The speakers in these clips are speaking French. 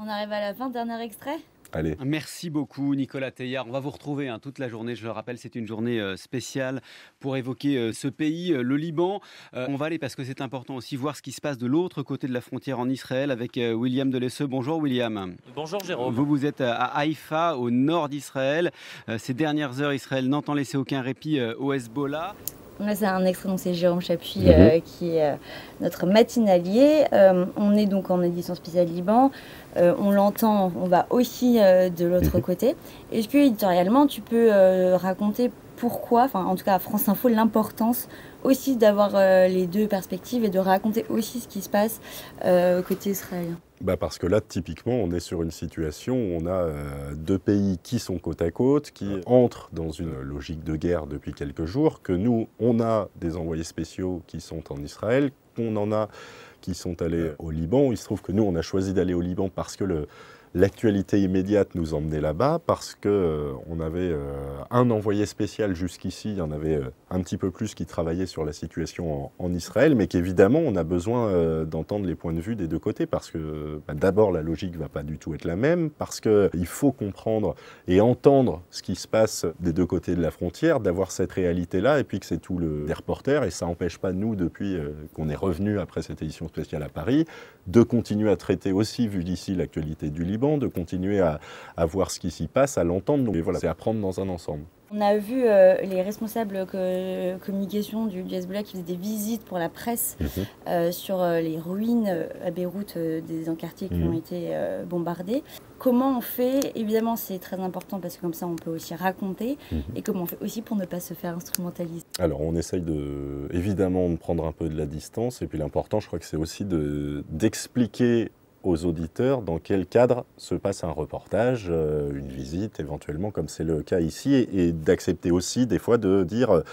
On arrive à la fin, dernier extrait. Allez. Merci beaucoup Nicolas Teilhard. On va vous retrouver toute la journée. Je le rappelle, c'est une journée spéciale pour évoquer ce pays, le Liban. On va aller, parce que c'est important aussi, voir ce qui se passe de l'autre côté de la frontière en Israël avec William Delesseux. Bonjour William. Bonjour Jérôme. Vous êtes à Haïfa, au nord d'Israël. Ces dernières heures, Israël n'entend laisser aucun répit au Hezbollah. Là, c'est un extrait, donc c'est Jérôme Chapuis qui est notre matinalier. On est donc en édition spéciale Liban. On l'entend, on va aussi de l'autre côté. Est-ce que éditorialement, tu peux raconter pourquoi, enfin en tout cas à France Info, l'importance aussi d'avoir les deux perspectives et de raconter aussi ce qui se passe côté israélien? Parce que là, typiquement, on est sur une situation où on a deux pays qui sont côte à côte, qui entrent dans une logique de guerre depuis quelques jours, que nous, on a des envoyés spéciaux qui sont en Israël, qu'on en a qui sont allés au Liban. Il se trouve que nous, on a choisi d'aller au Liban parce que l'actualité immédiate nous emmenait là-bas, parce qu'on avait un envoyé spécial jusqu'ici, il y en avait un petit peu plus qui travaillait sur la situation en Israël, mais qu'évidemment on a besoin d'entendre les points de vue des deux côtés, parce que d'abord la logique ne va pas du tout être la même, parce qu'il faut comprendre et entendre ce qui se passe des deux côtés de la frontière, d'avoir cette réalité-là, et puis que c'est tout des reporters, et ça n'empêche pas nous, depuis qu'on est revenu après cette édition spéciale à Paris, de continuer à traiter aussi, vu d'ici, l'actualité du Liban, de continuer à voir ce qui s'y passe, à l'entendre. Donc voilà, c'est à prendre dans un ensemble. On a vu les responsables communication du Hezbollah qui faisaient des visites pour la presse sur les ruines à Beyrouth des quartiers qui ont été bombardés. Comment on fait? Évidemment, c'est très important parce que comme ça, on peut aussi raconter. Et comment on fait aussi pour ne pas se faire instrumentaliser? Alors, on essaye évidemment de prendre un peu de la distance. Et puis l'important, je crois que c'est aussi d'expliquer aux auditeurs dans quel cadre se passe un reportage, une visite éventuellement, comme c'est le cas ici, et d'accepter aussi des fois de dire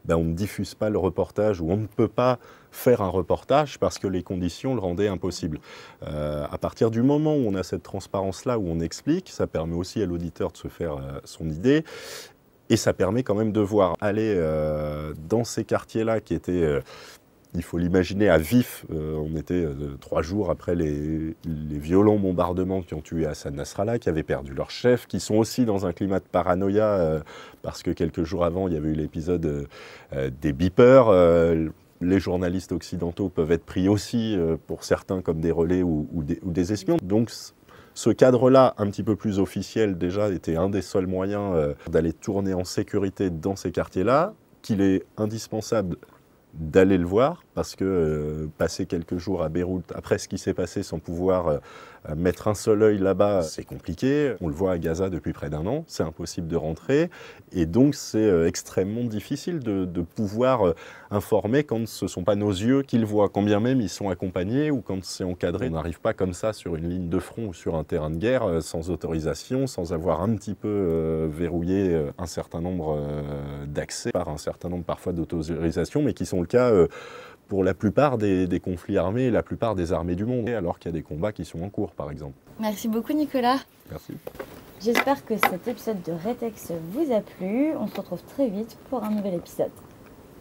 on ne diffuse pas le reportage, ou on ne peut pas faire un reportage parce que les conditions le rendaient impossible. À partir du moment où on a cette transparence-là, où on explique, ça permet aussi à l'auditeur de se faire son idée, et ça permet quand même de voir aller dans ces quartiers-là qui étaient... il faut l'imaginer à vif. On était 3 jours après les violents bombardements qui ont tué Hassan Nasrallah, qui avaient perdu leur chef, qui sont aussi dans un climat de paranoïa, parce que quelques jours avant, il y avait eu l'épisode des beepers. Les journalistes occidentaux peuvent être pris aussi, pour certains, comme des relais ou des espions. Donc, ce cadre-là, un petit peu plus officiel, déjà, était un des seuls moyens d'aller tourner en sécurité dans ces quartiers-là, qu'il est indispensable d'aller le voir, parce que passer quelques jours à Beyrouth, après ce qui s'est passé, sans pouvoir mettre un seul œil là-bas, c'est compliqué. On le voit à Gaza depuis près d'1 an, c'est impossible de rentrer. Et donc c'est extrêmement difficile de pouvoir informer quand ce ne sont pas nos yeux qui le voient, quand bien même ils sont accompagnés ou quand c'est encadré. On n'arrive pas comme ça sur une ligne de front ou sur un terrain de guerre, sans autorisation, sans avoir un petit peu verrouillé un certain nombre d'accès, par un certain nombre parfois d'autorisations, mais qui sont le cas pour la plupart des conflits armés et la plupart des armées du monde, alors qu'il y a des combats qui sont en cours, par exemple. Merci beaucoup, Nicolas. Merci. J'espère que cet épisode de Retex vous a plu. On se retrouve très vite pour un nouvel épisode.